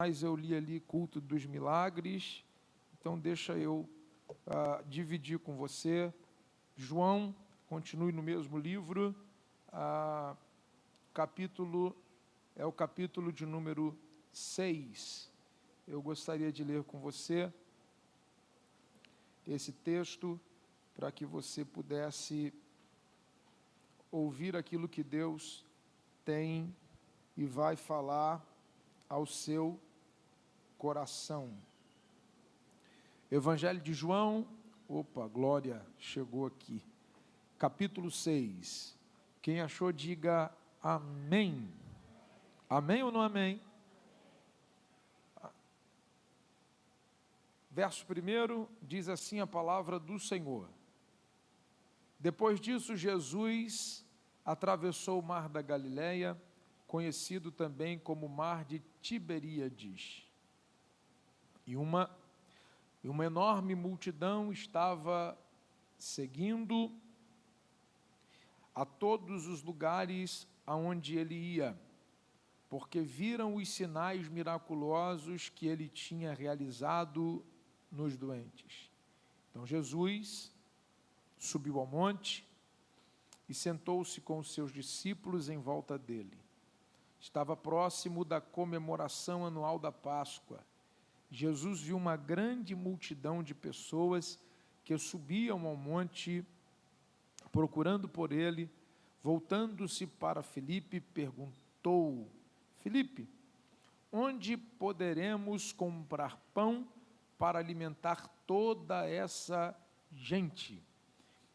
Mas eu li ali Culto dos Milagres, então deixa eu dividir com você. João, continue no mesmo livro, é o capítulo de número 6. Eu gostaria de ler com você esse texto, para que você pudesse ouvir aquilo que Deus tem e vai falar ao seu coração. Evangelho de João, glória, chegou aqui. Capítulo 6. Quem achou, diga amém. Amém ou não amém? Verso 1 diz assim a palavra do Senhor. Depois disso, Jesus atravessou o mar da Galileia, conhecido também como mar de Tiberíades. E uma enorme multidão estava seguindo a todos os lugares aonde ele ia, porque viram os sinais miraculosos que ele tinha realizado nos doentes. Então Jesus subiu ao monte e sentou-se com os seus discípulos em volta dele. Estava próximo da comemoração anual da Páscoa. Jesus viu uma grande multidão de pessoas que subiam ao monte procurando por ele. Voltando-se para Filipe, perguntou: Filipe, onde poderemos comprar pão para alimentar toda essa gente?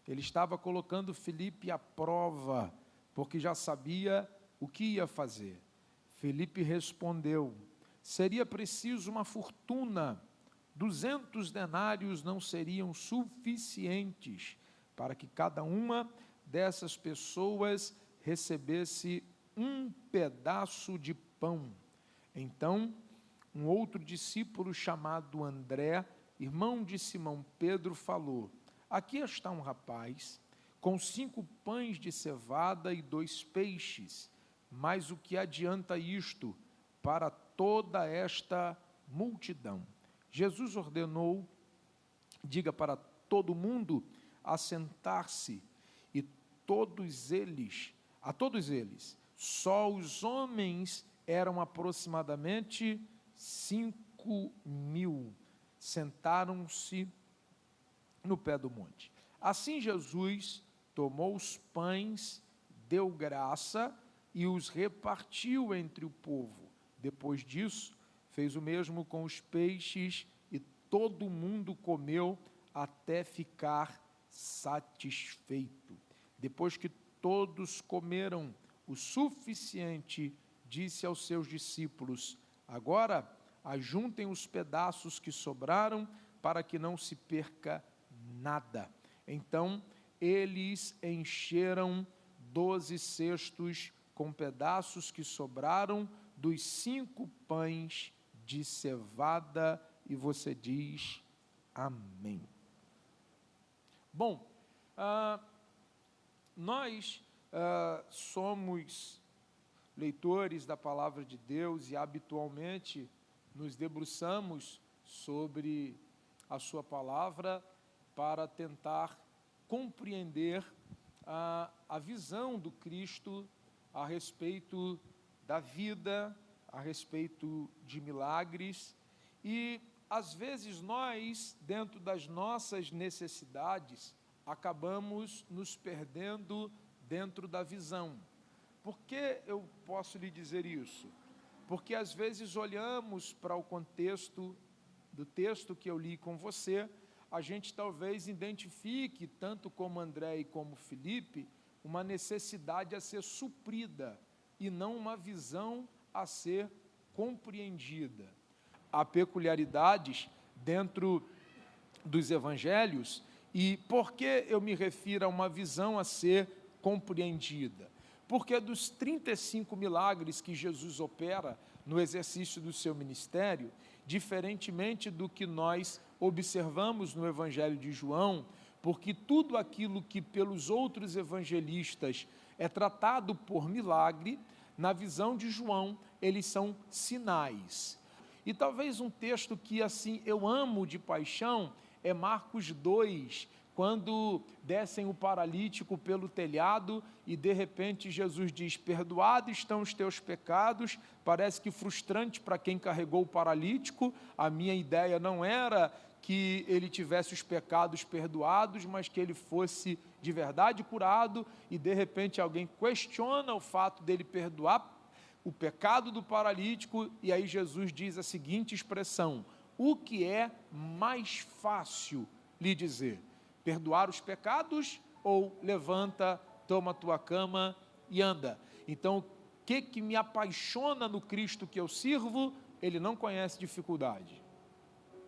Ele estava colocando Filipe à prova, porque já sabia o que ia fazer. Filipe respondeu: seria preciso uma fortuna, 200 denários não seriam suficientes para que cada uma dessas pessoas recebesse um pedaço de pão. Então, um outro discípulo chamado André, irmão de Simão Pedro, falou: aqui está um rapaz com 5 pães de cevada e 2 peixes, mas o que adianta isto para toda esta multidão? Jesus ordenou, diga para todo mundo assentar-se, e a todos eles, só os homens eram aproximadamente 5.000, sentaram-se no pé do monte. Assim Jesus tomou os pães, deu graça e os repartiu entre o povo. Depois disso, fez o mesmo com os peixes e todo mundo comeu até ficar satisfeito. Depois que todos comeram o suficiente, disse aos seus discípulos: agora ajuntem os pedaços que sobraram para que não se perca nada. Então eles encheram 12 cestos com pedaços que sobraram dos 5 pães de cevada, e você diz amém. Bom, nós somos leitores da palavra de Deus e habitualmente nos debruçamos sobre a sua palavra para tentar compreender a visão do Cristo a respeito da vida, a respeito de milagres. E às vezes nós, dentro das nossas necessidades, acabamos nos perdendo dentro da visão. Por que eu posso lhe dizer isso? Porque às vezes olhamos para o contexto do texto que eu li com você, a gente talvez identifique, tanto como André e como Filipe, uma necessidade a ser suprida e não uma visão a ser compreendida. Há peculiaridades dentro dos evangelhos. E por que eu me refiro a uma visão a ser compreendida? Porque dos 35 milagres que Jesus opera no exercício do seu ministério, diferentemente do que nós observamos no Evangelho de João, porque tudo aquilo que pelos outros evangelistas é tratado por milagre, na visão de João, eles são sinais. E talvez um texto que assim eu amo de paixão é Marcos 2, quando descem o paralítico pelo telhado e de repente Jesus diz: perdoados estão os teus pecados. Parece que frustrante para quem carregou o paralítico. A minha ideia não era que ele tivesse os pecados perdoados, mas que ele fosse de verdade curado, e de repente alguém questiona o fato dele perdoar o pecado do paralítico, e aí Jesus diz a seguinte expressão: o que é mais fácil lhe dizer? Perdoar os pecados ou levanta, toma a tua cama e anda? Então, o que me apaixona no Cristo que eu sirvo? Ele não conhece dificuldade.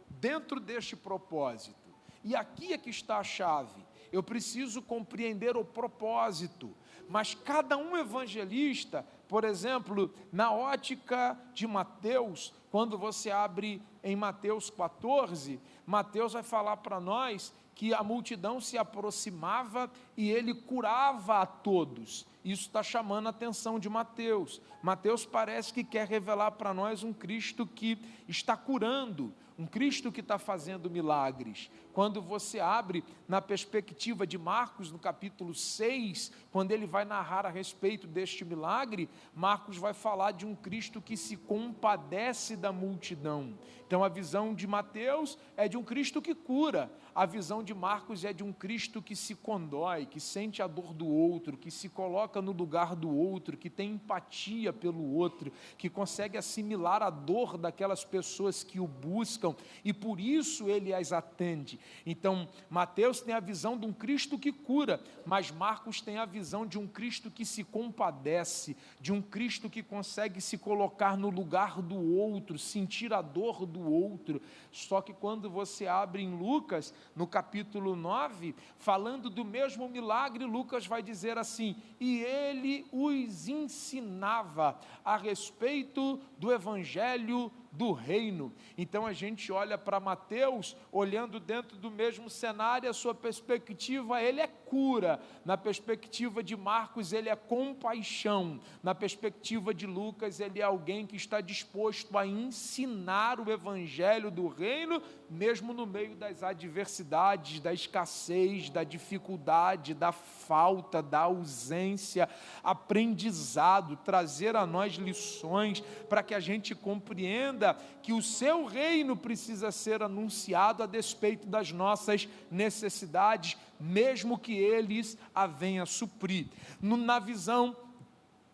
Dentro deste propósito, e aqui é que está a chave, eu preciso compreender o propósito, mas cada um evangelista, por exemplo, na ótica de Mateus, quando você abre em Mateus 14, Mateus vai falar para nós que a multidão se aproximava e ele curava a todos. Isso está chamando a atenção de Mateus. Mateus parece que quer revelar para nós um Cristo que está curando, um Cristo que está fazendo milagres. Quando você abre na perspectiva de Marcos, no capítulo 6, quando ele vai narrar a respeito deste milagre, Marcos vai falar de um Cristo que se compadece da multidão. Então a visão de Mateus é de um Cristo que cura, a visão de Marcos é de um Cristo que se condói, que sente a dor do outro, que se coloca no lugar do outro, que tem empatia pelo outro, que consegue assimilar a dor daquelas pessoas que o buscam, e por isso ele as atende. Então Mateus tem a visão de um Cristo que cura, mas Marcos tem a visão de um Cristo que se compadece, de um Cristo que consegue se colocar no lugar do outro, sentir a dor do outro. Só que quando você abre em Lucas, no capítulo 9, falando do mesmo milagre, Lucas vai dizer assim: e ele os ensinava a respeito do evangelho do reino. Então a gente olha para Mateus, olhando dentro do mesmo cenário, a sua perspectiva, ele é cura. Na perspectiva de Marcos, ele é compaixão. Na perspectiva de Lucas, ele é alguém que está disposto a ensinar o evangelho do reino, mesmo no meio das adversidades, da escassez, da dificuldade, da falta, da ausência. Aprendizado, trazer a nós lições para que a gente compreenda que o seu reino precisa ser anunciado a despeito das nossas necessidades, mesmo que eles a venham suprir. Na visão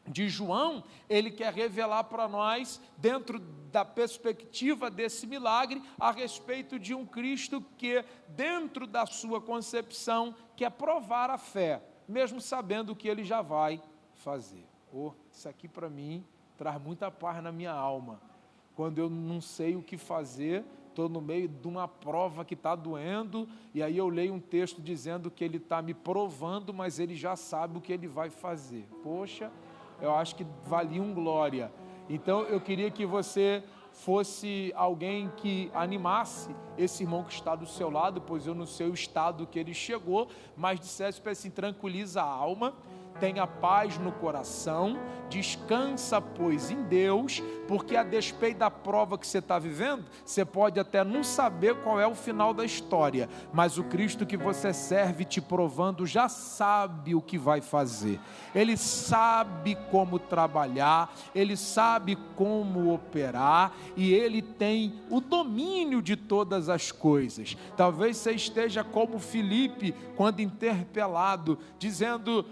de João, ele quer revelar para nós, dentro da perspectiva desse milagre, a respeito de um Cristo que, dentro da sua concepção, quer provar a fé, mesmo sabendo o que ele já vai fazer. Isso aqui para mim traz muita paz na minha alma. Quando eu não sei o que fazer, estou no meio de uma prova que está doendo, e aí eu leio um texto dizendo que ele está me provando, mas ele já sabe o que ele vai fazer. Poxa, eu acho que valia um glória. Então eu queria que você fosse alguém que animasse esse irmão que está do seu lado, pois eu não sei o estado que ele chegou, mas dissesse para assim: tranquiliza a alma, tenha paz no coração, descansa, pois, em Deus, porque a despeito da prova que você está vivendo, você pode até não saber qual é o final da história, mas o Cristo que você serve te provando já sabe o que vai fazer. Ele sabe como trabalhar, ele sabe como operar, e ele tem o domínio de todas as coisas. Talvez você esteja como Filipe, quando interpelado, dizendo: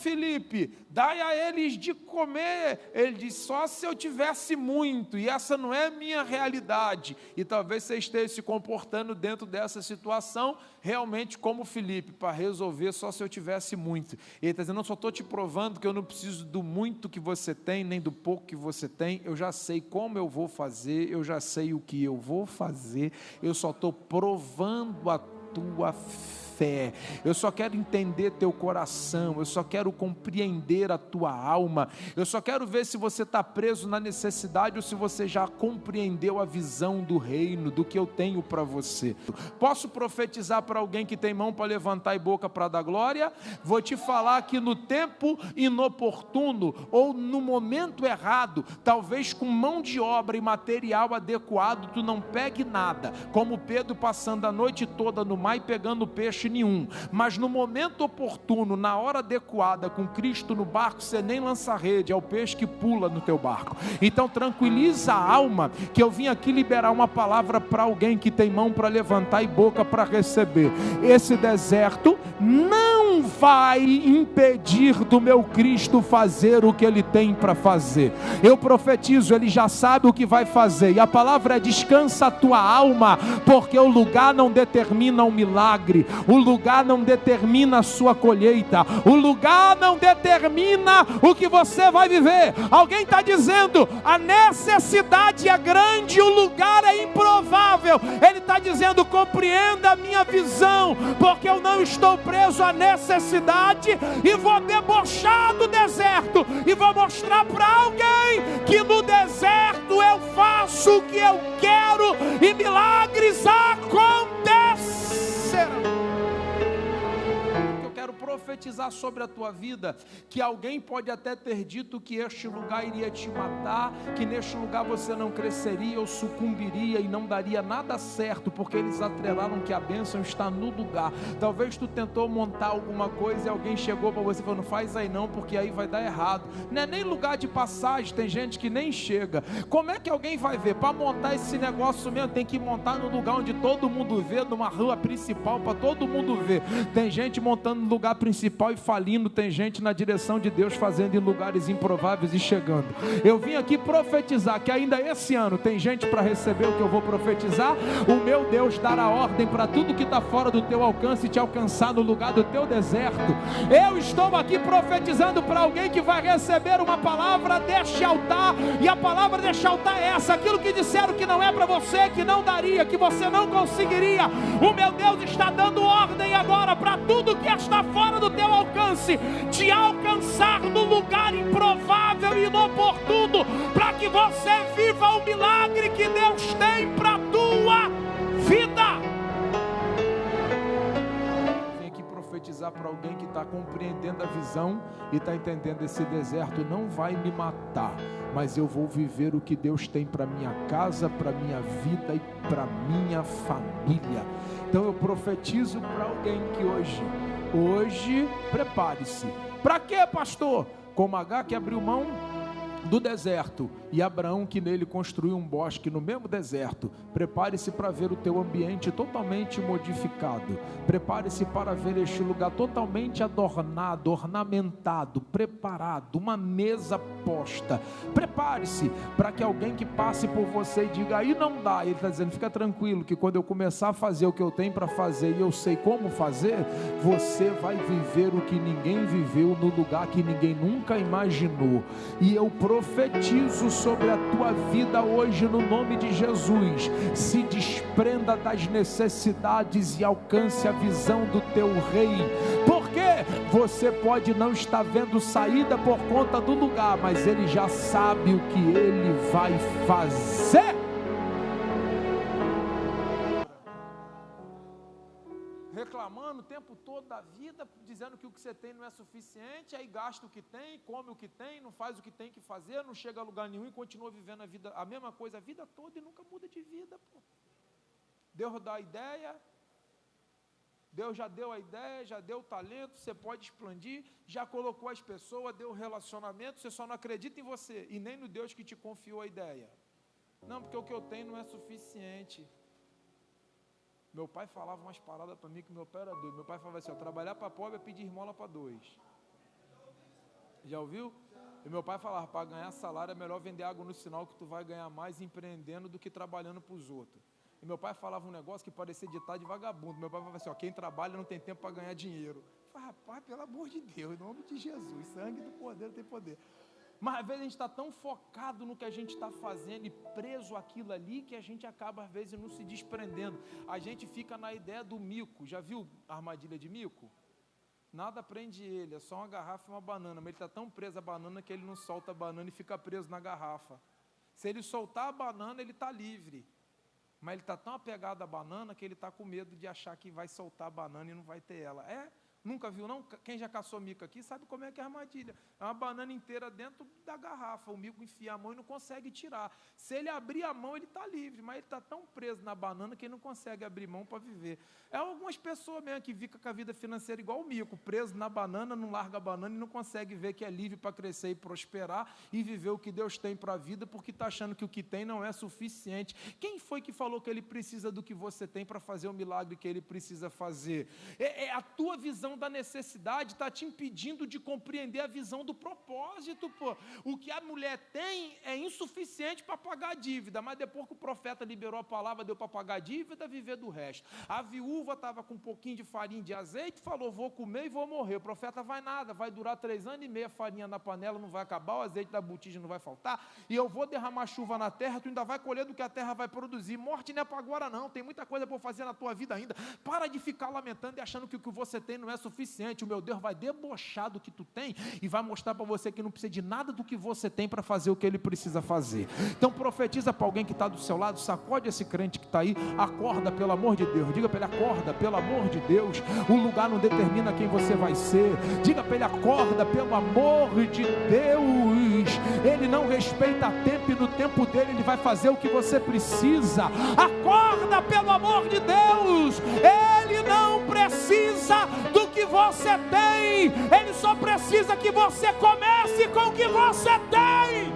Filipe, dai a eles de comer. Ele diz: só se eu tivesse muito, e essa não é a minha realidade. E talvez você esteja se comportando dentro dessa situação, realmente como Filipe, para resolver só se eu tivesse muito. Ele está dizendo: não, só estou te provando que eu não preciso do muito que você tem, nem do pouco que você tem, eu já sei como eu vou fazer, eu já sei o que eu vou fazer, eu só estou provando a tua fé. fé, eu só quero entender teu coração, eu só quero compreender a tua alma, eu só quero ver se você está preso na necessidade ou se você já compreendeu a visão do reino, do que eu tenho para você. Posso profetizar para alguém que tem mão para levantar e boca para dar glória? Vou te falar que no tempo inoportuno ou no momento errado, talvez com mão de obra e material adequado, tu não pegue nada, como Pedro passando a noite toda no mar e pegando peixe nenhum, mas no momento oportuno, na hora adequada, com Cristo no barco, você nem lança rede, é o peixe que pula no teu barco. Então tranquiliza a alma, que eu vim aqui liberar uma palavra para alguém que tem mão para levantar e boca para receber. Esse deserto não vai impedir do meu Cristo fazer o que Ele tem para fazer. Eu profetizo, Ele já sabe o que vai fazer, e a palavra é: descansa a tua alma, porque o lugar não determina o milagre, o lugar não determina a sua colheita, o lugar não determina o que você vai viver. Alguém está dizendo, a necessidade é grande, o lugar é improvável. Ele está dizendo, compreenda a minha visão, porque eu não estou preso à necessidade, e vou debochar do deserto, e vou mostrar para alguém que no deserto eu faço o que eu quero, e milagres acontecerão. Eu quero profetizar sobre a tua vida, que alguém pode até ter dito que este lugar iria te matar, que neste lugar você não cresceria ou sucumbiria e não daria nada certo, porque eles atrelaram que a bênção está no lugar. Talvez tu tentou montar alguma coisa e alguém chegou para você e falou, não faz aí não, porque aí vai dar errado. Não é nem lugar de passagem, tem gente que nem chega. Como é que alguém vai ver? Para montar esse negócio mesmo, tem que montar no lugar onde todo mundo vê, numa rua principal para todo mundo ver. Tem gente montando no lugar principal e falindo, tem gente na direção de Deus fazendo em lugares improváveis e chegando. Eu vim aqui profetizar que ainda esse ano tem gente para receber o que eu vou profetizar. O meu Deus dará ordem para tudo que está fora do teu alcance te alcançar no lugar do teu deserto. Eu estou aqui profetizando para alguém que vai receber uma palavra deste altar, e a palavra deste altar é essa: aquilo que disseram que não é para você, que não daria, que você não conseguiria, o meu Deus está dando ordem agora para tudo que está fora do teu alcance te alcançar no lugar improvável e inoportuno, para que você viva o milagre que Deus tem para a tua vida. Vem aqui profetizar para alguém que está compreendendo a visão e está entendendo: esse deserto não vai me matar, mas eu vou viver o que Deus tem para minha casa, para minha vida e para minha família. Então eu profetizo para alguém que hoje prepare-se. Para quê, pastor? Como H que abriu mão do deserto, e Abraão que nele construiu um bosque no mesmo deserto. Prepare-se para ver o teu ambiente totalmente modificado. Prepare-se para ver este lugar totalmente adornado, ornamentado, preparado, uma mesa posta. Prepare-se para que alguém que passe por você e diga, aí não dá. Ele está dizendo, fica tranquilo que quando eu começar a fazer o que eu tenho para fazer e eu sei como fazer, você vai viver o que ninguém viveu no lugar que ninguém nunca imaginou. E eu profetizo sobre a tua vida hoje no nome de Jesus: se desprenda das necessidades e alcance a visão do teu rei. Porque você pode não estar vendo saída por conta do lugar, mas ele já sabe o que ele vai fazer. Reclamando o tempo todo da vida, dizendo que o que você tem não é suficiente, aí gasta o que tem, come o que tem, não faz o que tem que fazer, não chega a lugar nenhum e continua vivendo a vida, a mesma coisa a vida toda, e nunca muda de vida, pô. Deus dá a ideia, Deus já deu a ideia, já deu o talento, você pode expandir, já colocou as pessoas, deu o relacionamento, você só não acredita em você e nem no Deus que te confiou a ideia. Não, porque o que eu tenho não é suficiente. Meu pai falava umas paradas para mim que meu pai era doido. Meu pai falava assim, trabalhar para pobre é pedir esmola para dois. Já ouviu? E meu pai falava, para ganhar salário é melhor vender água no sinal, que tu vai ganhar mais empreendendo do que trabalhando para os outros. E meu pai falava um negócio que parecia ditado de vagabundo. Meu pai falava assim, quem trabalha não tem tempo para ganhar dinheiro. Eu falei, rapaz, pelo amor de Deus, em nome de Jesus, sangue do Cordeiro tem poder. Mas às vezes a gente está tão focado no que a gente está fazendo e preso àquilo ali, que a gente acaba às vezes não se desprendendo. A gente fica na ideia do mico. Já viu a armadilha de mico? Nada prende ele, é só uma garrafa e uma banana, mas ele está tão preso à banana que ele não solta a banana e fica preso na garrafa. Se ele soltar a banana, ele está livre, mas ele está tão apegado à banana que ele está com medo de achar que vai soltar a banana e não vai ter ela. Nunca viu não? Quem já caçou mico aqui sabe como é que é a armadilha. É uma banana inteira dentro da garrafa, o mico enfia a mão e não consegue tirar. Se ele abrir a mão, ele está livre, mas ele está tão preso na banana que ele não consegue abrir mão para viver. É algumas pessoas mesmo que ficam com a vida financeira igual o mico, preso na banana, não larga a banana e não consegue ver que é livre para crescer e prosperar e viver o que Deus tem para a vida, porque está achando que o que tem não é suficiente. Quem foi que falou que ele precisa do que você tem para fazer o milagre que ele precisa fazer? A tua visão da necessidade está te impedindo de compreender a visão do propósito, pô. O que a mulher tem é insuficiente para pagar a dívida, mas depois que o profeta liberou a palavra, deu para pagar a dívida, viver do resto. A viúva estava com um pouquinho de farinha e de azeite, falou, vou comer e vou morrer. O profeta, vai nada, vai durar 3 anos e meio, a farinha na panela não vai acabar, o azeite da botija não vai faltar, e eu vou derramar chuva na terra, tu ainda vai colher do que a terra vai produzir. Morte não é para agora não, tem muita coisa para fazer na tua vida ainda. Para de ficar lamentando e achando que o que você tem não é suficiente. O meu Deus vai debochar do que tu tem e vai mostrar para você que não precisa de nada do que você tem para fazer o que ele precisa fazer. Então profetiza para alguém que está do seu lado, sacode esse crente que está aí, acorda pelo amor de Deus, diga para ele, acorda pelo amor de Deus, o lugar não determina quem você vai ser, diga para ele, acorda pelo amor de Deus, ele não respeita tempo e no tempo dele ele vai fazer o que você precisa. Acorda pelo amor de Deus, ele não precisa do que você tem, ele só precisa que você comece com o que você tem.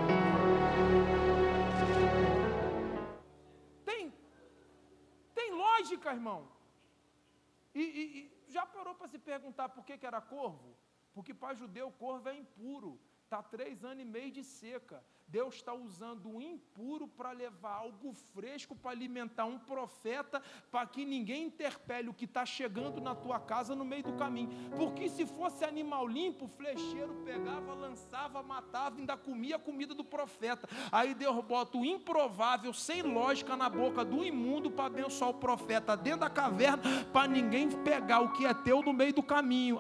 Tem lógica, irmão. E já parou para se perguntar por que era corvo? Porque para judeu corvo é impuro, está 3 anos e meio de seca. Deus está usando o impuro para levar algo fresco, para alimentar um profeta, para que ninguém interpele o que está chegando na tua casa no meio do caminho. Porque se fosse animal limpo, o flecheiro pegava, lançava, matava, ainda comia a comida do profeta. Aí Deus bota o improvável, sem lógica, na boca do imundo para abençoar o profeta dentro da caverna, para ninguém pegar o que é teu no meio do caminho.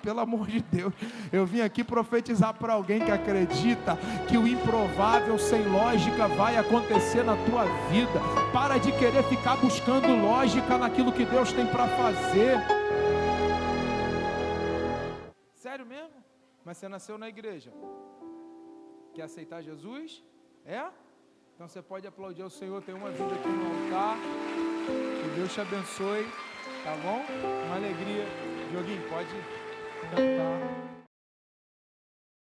Pelo amor de Deus. Eu vim aqui profetizar para alguém que acredita que o improvável, sem lógica, vai acontecer na tua vida. Para de querer ficar buscando lógica naquilo que Deus tem para fazer. Sério mesmo? Mas você nasceu na igreja. Quer aceitar Jesus? Então você pode aplaudir ao Senhor, tem uma vida aqui no altar. Que Deus te abençoe, tá bom? Uma alegria. Dioguinho, pode cantar.